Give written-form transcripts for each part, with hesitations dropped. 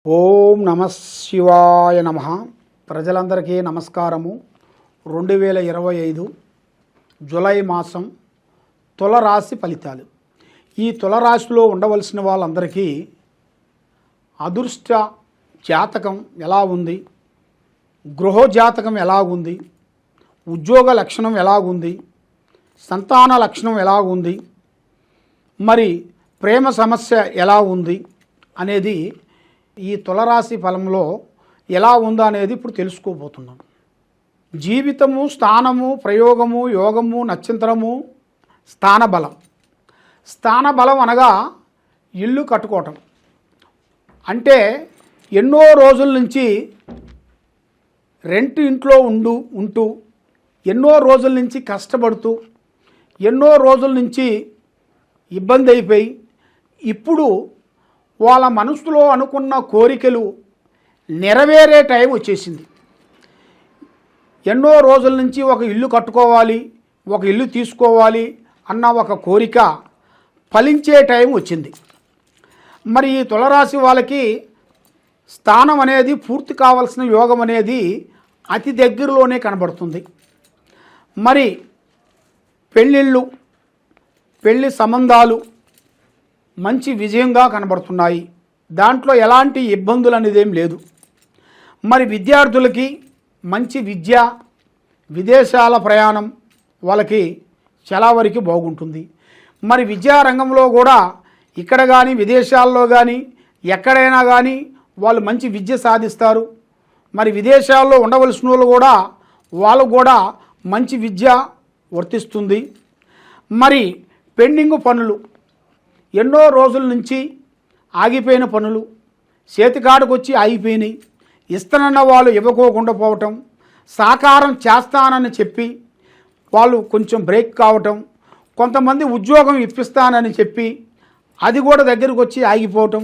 ఓం నమ శివాయ నమ. ప్రజలందరికీ నమస్కారము. 2025 జూలై మాసం తులరాశి ఫలితాలు. ఈ తులరాశిలో ఉండవలసిన వాళ్ళందరికీ అదృష్ట జాతకం ఎలా ఉంది, గృహ జాతకం ఎలాగుంది, ఉద్యోగ లక్షణం ఎలాగుంది, సంతాన లక్షణం ఎలాగుంది, మరి ప్రేమ సమస్య ఎలా ఉంది అనేది ఈ తులరాశి ఫలంలో ఎలా ఉందా అనేది ఇప్పుడు తెలుసుకోబోతున్నాం. జీవితము, స్థానము, ప్రయోగము, యోగము, నక్షత్రము, స్థానబలం. స్థానబలం అనగా ఇల్లు కట్టుకోవటం. అంటే ఎన్నో రోజుల నుంచి రెంట్ ఇంట్లో ఉంటూ ఎన్నో రోజుల నుంచి కష్టపడుతూ ఎన్నో రోజుల నుంచి ఇబ్బంది అయిపోయి ఇప్పుడు వాళ్ళ మనసులో అనుకున్న కోరికలు నెరవేరే టైం వచ్చేసింది. ఎన్నో రోజుల నుంచి ఒక ఇల్లు కట్టుకోవాలి, ఒక ఇల్లు తీసుకోవాలి అన్న ఒక కోరిక ఫలించే టైం వచ్చింది. మరి ఈ తులరాశి వాళ్ళకి స్థానం అనేది పూర్తి కావాల్సిన యోగం అనేది అతి దగ్గరలోనే కనబడుతుంది. మరి పెళ్ళిళ్ళు, పెళ్లి సంబంధాలు మంచి విజయంగా కనబడుతున్నాయి. దాంట్లో ఎలాంటి ఇబ్బందులు అనేది ఏం లేదు. మరి విద్యార్థులకి మంచి విద్య, విదేశాల ప్రయాణం వాళ్ళకి చాలా వరకు బాగుంటుంది. మరి విద్యారంగంలో కూడా ఇక్కడ కానీ విదేశాల్లో కానీ ఎక్కడైనా కానీ వాళ్ళు మంచి విద్య సాధిస్తారు. మరి విదేశాల్లో ఉండవలసిన వాళ్ళు కూడా మంచి విద్య వర్తిస్తుంది. మరి పెండింగ్ పనులు, ఎన్నో రోజుల నుంచి ఆగిపోయిన పనులు చేతికాడకు వచ్చి ఆగిపోయినాయి. ఇస్తానన్న వాళ్ళు ఇవ్వకోకుండా పోవటం, సాకారం చేస్తానని చెప్పి వాళ్ళు కొంచెం బ్రేక్ కావటం, కొంతమంది ఉద్యోగం ఇప్పిస్తానని చెప్పి అది కూడా దగ్గరకు వచ్చి ఆగిపోవటం.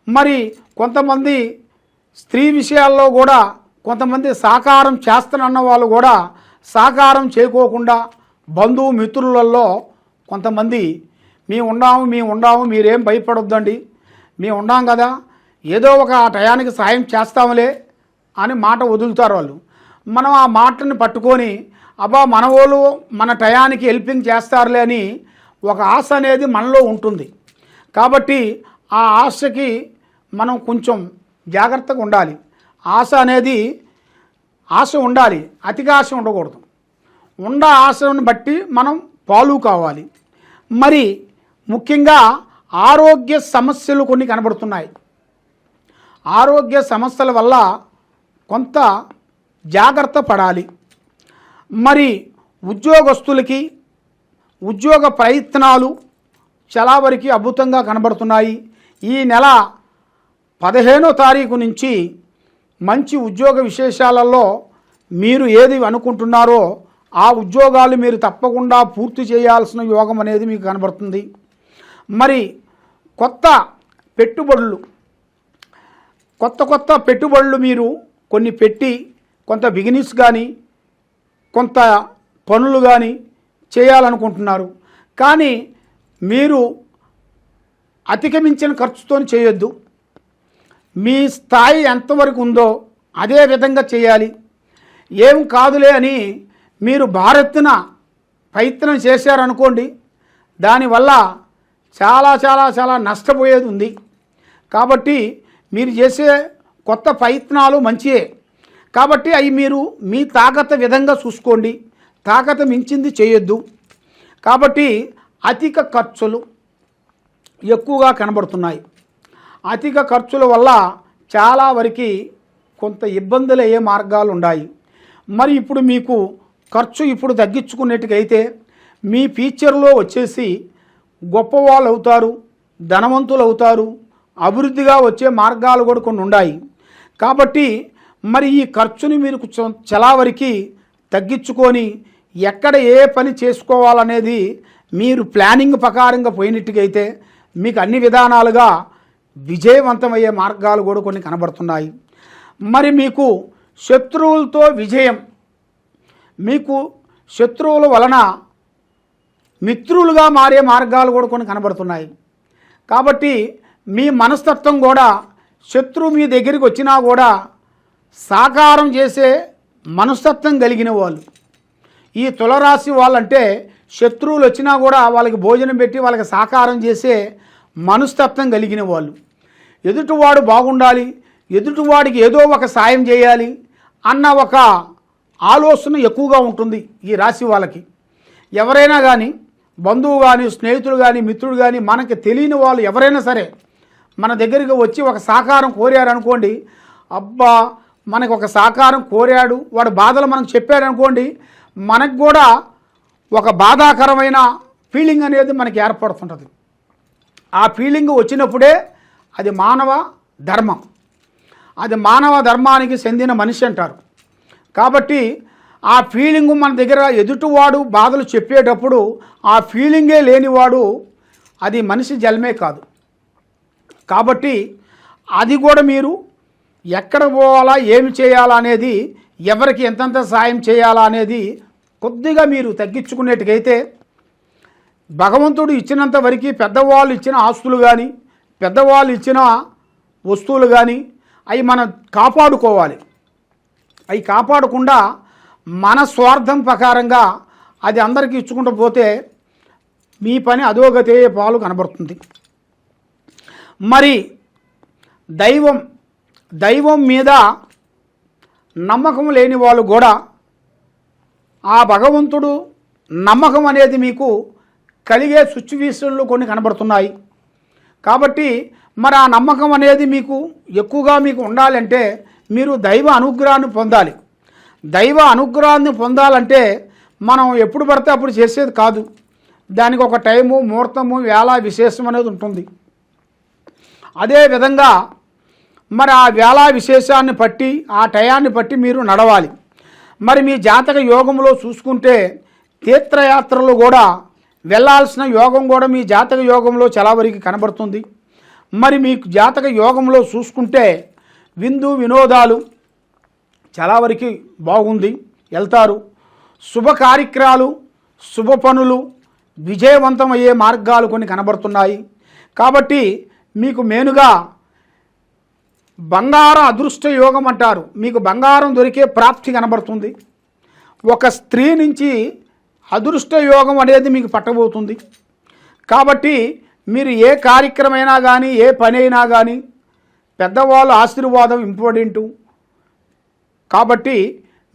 మరి కొంతమంది స్త్రీ విషయాల్లో కూడా కొంతమంది సాకారం చేస్తానన్న వాళ్ళు కూడా సాకారం చేయకోకుండా బంధువు మిత్రులలో కొంతమంది మేము ఉండాము మీరేం భయపడొద్దండి, మేము ఉన్నాం కదా, ఏదో ఒక టయానికి సాయం చేస్తాములే అని మాట వదులుతారు వాళ్ళు. మనం ఆ మాటని పట్టుకొని అబ్బా మన వాళ్ళు మన టయానికి హెల్పింగ్ చేస్తారులే అని ఒక ఆశ అనేది మనలో ఉంటుంది. కాబట్టి ఆ ఆశకి మనం కొంచెం జాగ్రత్తగా ఉండాలి. ఆశ ఉండాలి, అతిగా ఆశ ఉండకూడదు. ఆశను బట్టి మనం పాలు కావాలి. మరి ముఖ్యంగా ఆరోగ్య సమస్యలు కొన్ని కనబడుతున్నాయి. ఆరోగ్య సమస్యల వల్ల కొంత జాగ్రత్త పడాలి. మరి ఉద్యోగస్తులకి ఉద్యోగ ప్రయత్నాలు చాలా వరకు అద్భుతంగా కనబడుతున్నాయి. ఈ నెల 15వ తారీఖు నుంచి మంచి ఉద్యోగ విశేషాలలో మీరు ఏది అనుకుంటున్నారో ఆ ఉద్యోగాలు మీరు తప్పకుండా పూర్తి చేయాల్సిన యోగం అనేది మీకు కనబడుతుంది. మరి కొత్త పెట్టుబడులు మీరు కొన్ని పెట్టి కొంత బిజినెస్ కానీ కొంత పనులు కానీ చేయాలనుకుంటున్నారు. కానీ మీరు అధిగమించిన ఖర్చుతో చేయొద్దు. మీ స్థాయి ఎంతవరకు ఉందో అదే విధంగా చేయాలి. ఏం కాదులే అని మీరు భారెత్తున ప్రయత్నం చేశారనుకోండి, దానివల్ల చాలా చాలా చాలా నష్టపోయేది ఉంది. కాబట్టి మీరు చేసే కొత్త ప్రయత్నాలు మంచియే, కాబట్టి అవి మీరు మీ తాకత విధంగా చూసుకోండి. తాకత మించింది చేయొద్దు. కాబట్టి అధిక ఖర్చులు ఎక్కువగా కనబడుతున్నాయి. అధిక ఖర్చుల వల్ల చాలా వరకు కొంత ఇబ్బందులు అయ్యే మార్గాలు ఉన్నాయి. మరి ఇప్పుడు మీకు ఖర్చు ఇప్పుడు తగ్గించుకునేట్టుకైతే మీ ఫ్యూచర్లో వచ్చేసి గొప్పవాళ్ళు అవుతారు, ధనవంతులు అవుతారు, అభివృద్ధిగా వచ్చే మార్గాలు కూడా కొన్ని ఉన్నాయి. కాబట్టి మరి ఈ ఖర్చుని మీరు చాలా వరకు తగ్గించుకొని ఎక్కడ ఏ పని చేసుకోవాలనేది మీరు ప్లానింగ్ ప్రకారంగా పోయినట్టుగైతే మీకు అన్ని విధానాలుగా విజయవంతమయ్యే మార్గాలు కూడా కొన్ని కనబడుతున్నాయి. మరి మీకు శత్రువులతో విజయం, మీకు శత్రువుల వలన మిత్రులుగా మారే మార్గాలు కూడా కొన్ని కనబడుతున్నాయి. కాబట్టి మీ మనస్తత్వం కూడా శత్రువు మీ దగ్గరికి వచ్చినా కూడా సాకారం చేసే మనస్తత్వం కలిగిన వాళ్ళు. ఈ తులరాశి వాళ్ళంటే శత్రువులు వచ్చినా కూడా వాళ్ళకి భోజనం పెట్టి వాళ్ళకి సాకారం చేసే మనస్తత్వం కలిగిన వాళ్ళు. ఎదుటివాడు బాగుండాలి, ఎదుటివాడికి ఏదో ఒక సాయం చేయాలి అన్న ఒక ఆలోచన ఎక్కువగా ఉంటుంది ఈ రాశి వాళ్ళకి. ఎవరైనా కానీ బంధువు కానీ స్నేహితులు కానీ మిత్రుడు కానీ మనకి తెలియని వాళ్ళు ఎవరైనా సరే మన దగ్గరికి వచ్చి ఒక సహకారం కోరారు అనుకోండి, అబ్బా మనకు ఒక సహకారం కోరాడు, వాడు బాధలు మనకు చెప్పాడు అనుకోండి, మనకు కూడా ఒక బాధాకరమైన ఫీలింగ్ అనేది మనకి ఏర్పడుతుంటుంది. ఆ ఫీలింగ్ వచ్చినప్పుడే అది మానవ ధర్మం, అది మానవ ధర్మానికి చెందిన మనిషి అంటారు. కాబట్టి ఆ ఫీలింగ్ మన దగ్గర ఎదుటివాడు బాధలు చెప్పేటప్పుడు ఆ ఫీలింగే లేనివాడు అది మనిషి జన్మే కాదు. కాబట్టి అది కూడా మీరు ఎక్కడ పోవాలా, ఏమి చేయాలా అనేది, ఎవరికి ఎంతంత సాయం చేయాలా అనేది కొద్దిగా మీరు తగ్గించుకునేట్టుకైతే భగవంతుడు ఇచ్చినంత వరకు పెద్దవాళ్ళు ఇచ్చిన ఆస్తులు కానీ పెద్దవాళ్ళు ఇచ్చిన వస్తువులు కానీ అవి మనం కాపాడుకోవాలి. అవి కాపాడకుండా మన స్వార్థం ప్రకారంగా అది అందరికీ ఇచ్చుకుంటూ పోతే మీ పని అధోగతే పాలు కనబడుతుంది. మరి దైవం మీద నమ్మకం లేని వాళ్ళు కూడా ఆ భగవంతుడు నమ్మకం అనేది మీకు కలిగే సిచ్యువేషన్లు కొన్ని కనబడుతున్నాయి. కాబట్టి మరి ఆ నమ్మకం అనేది మీకు ఎక్కువగా మీకు ఉండాలంటే మీరు దైవ అనుగ్రహాన్ని పొందాలి. దైవ అనుగ్రహాన్ని పొందాలంటే మనం ఎప్పుడు పడితే అప్పుడు చేసేది కాదు. దానికి ఒక టైము, ముహూర్తము, వేళ విశేషం అనేది ఉంటుంది. అదేవిధంగా మరి ఆ వేళ విశేషాన్ని బట్టి ఆ టయాన్ని బట్టి మీరు నడవాలి. మరి మీ జాతక యోగంలో చూసుకుంటే తీర్థయాత్రలు కూడా వెళ్ళాల్సిన యోగం కూడా మీ జాతక యోగంలో చాలా వరకు కనబడుతుంది. మరి మీకు జాతక యోగంలో చూసుకుంటే విందు వినోదాలు చాలా వరకు బాగుంది, వెళ్తారు. శుభ కార్యక్రమాలు, శుభ పనులు విజయవంతమయ్యే మార్గాలు కొన్ని కనబడుతున్నాయి. కాబట్టి మీకు మెయిన్గా బంగారం అదృష్ట యోగం అంటారు. మీకు బంగారం దొరికే ప్రాప్తి కనబడుతుంది. ఒక స్త్రీ నుంచి అదృష్ట యోగం అనేది మీకు పట్టబోతుంది. కాబట్టి మీరు ఏ కార్యక్రమైనా కానీ ఏ పని అయినా కానీ పెద్దవాళ్ళ ఆశీర్వాదం ఇంపార్టెంటు. కాబట్టి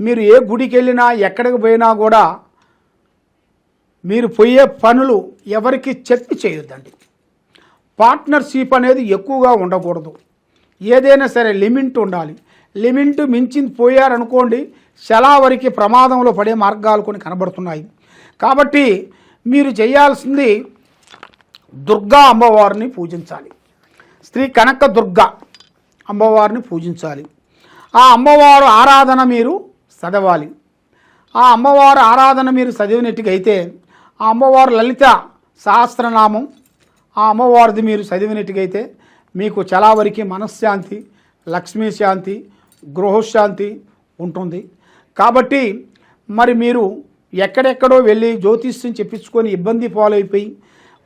మీరు ఏ గుడికి వెళ్ళినా ఎక్కడికి పోయినా కూడా మీరు పోయే పనులు ఎవరికి చెప్పి చేయొద్దండి. పార్ట్నర్షిప్ అనేది ఎక్కువగా ఉండకూడదు. ఏదైనా సరే లిమిట్ ఉండాలి. లిమిట్ మించి పోయారనుకోండి చాలా వరకు ప్రమాదంలో పడే మార్గాలు కొన్ని కనబడుతున్నాయి. కాబట్టి మీరు చేయాల్సింది దుర్గా అమ్మవారిని పూజించాలి. శ్రీ కనక దుర్గా అమ్మవారిని పూజించాలి. ఆ అమ్మవారు ఆరాధన మీరు చదవాలి. ఆ అమ్మవారు ఆరాధన మీరు చదివినట్టుగైతే ఆ అమ్మవారు లలిత సహస్రనామం ఆ అమ్మవారిది మీరు చదివినట్టుగైతే మీకు చాలా వరకు మనశ్శాంతి, లక్ష్మీ శాంతి, గృహశాంతి ఉంటుంది. కాబట్టి మరి మీరు ఎక్కడెక్కడో వెళ్ళి జ్యోతిష్యం చెప్పించుకొని ఇబ్బంది పాలైపోయి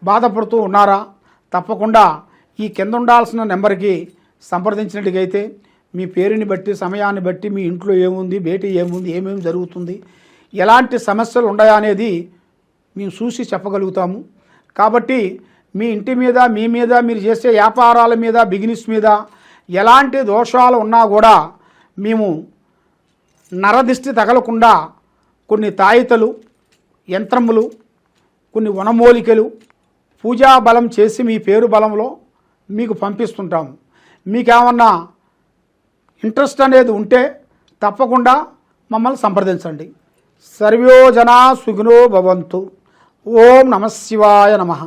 బాధపడుతూ ఉన్నారా? తప్పకుండా ఈ కింద ఉండాల్సిన నెంబర్కి సంప్రదించినట్టుగైతే మీ పేరుని బట్టి, సమయాన్ని బట్టి, మీ ఇంట్లో ఏముంది, బయట ఏముంది, ఏమేమి జరుగుతుంది, ఎలాంటి సమస్యలు ఉన్నాయా అనేది మేము చూసి చెప్పగలుగుతాము. కాబట్టి మీ ఇంటి మీద, మీ మీద, మీరు చేసే వ్యాపారాల మీద, బిజినెస్ మీద ఎలాంటి దోషాలు ఉన్నా కూడా మేము నరదిష్టి తగలకుండా కొన్ని తాయితలు, యంత్రములు, కొన్ని వనమూలికలు పూజా బలం చేసి మీ పేరు బలంలో మీకు పంపిస్తుంటాము. మీకేమన్నా ఇంట్రెస్ట్ అనేది ఉంటే తప్పకుండా మమ్మల్ని సంప్రదించండి. సర్వో జనా సుఖినో భవంతు. ఓం నమః శివాయ నమః.